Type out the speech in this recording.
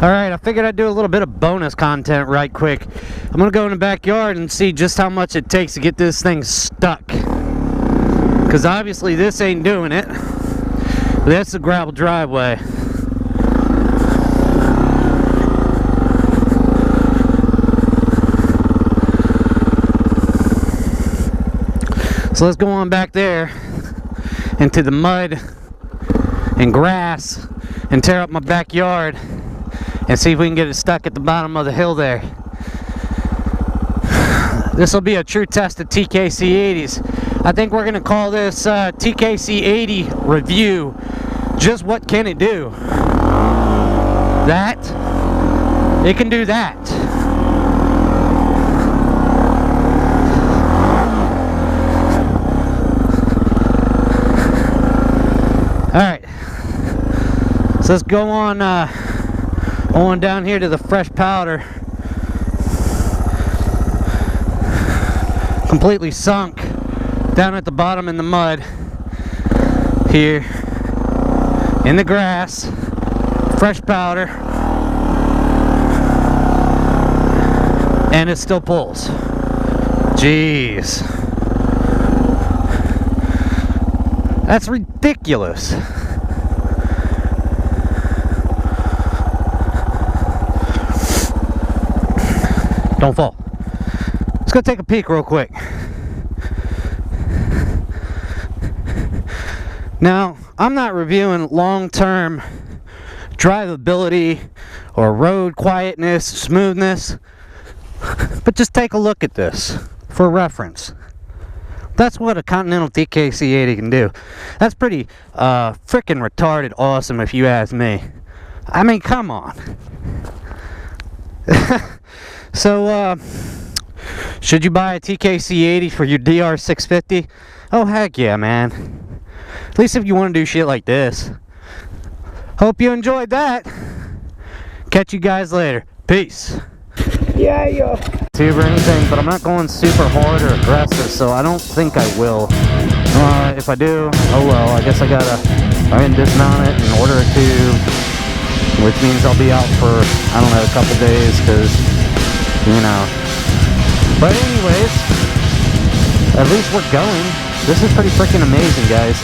Alright, I figured I'd do a little bit of bonus content right quick. I'm gonna go in the backyard and see just how much it takes to get this thing stuck. Because obviously this ain't doing it. That's the gravel driveway. So let's go on back there into the mud and grass and tear up my backyard and see if we can get it stuck at the bottom of the hill there. This will be a true test of TKC80s. I think we're going to call this TKC80 review. Just what can it do? That. It can do that. Alright. So let's go on down here to the fresh powder. Completely sunk down at the bottom in the mud. Here in the grass. Fresh powder. And it still pulls. Jeez. That's ridiculous. Don't fall. Let's go take a peek real quick. Now, I'm not reviewing long-term drivability or road quietness, smoothness, but just take a look at this for reference. That's what a Continental TKC80 can do. That's pretty freaking retarded awesome if you ask me. I mean, come on. So, should you buy a TKC80 for your DR650? Oh, heck yeah, man. At least if you want to do shit like this. Hope you enjoyed that. Catch you guys later. Peace. Yeah, yo. Tube or anything, but I'm not going super hard or aggressive, so I don't think I will. If I do, oh well, I guess I gotta dismount it and order a tube, which means I'll be out for, I don't know, a couple days, because, you know. But anyways, at least we're going. This is pretty freaking amazing, guys.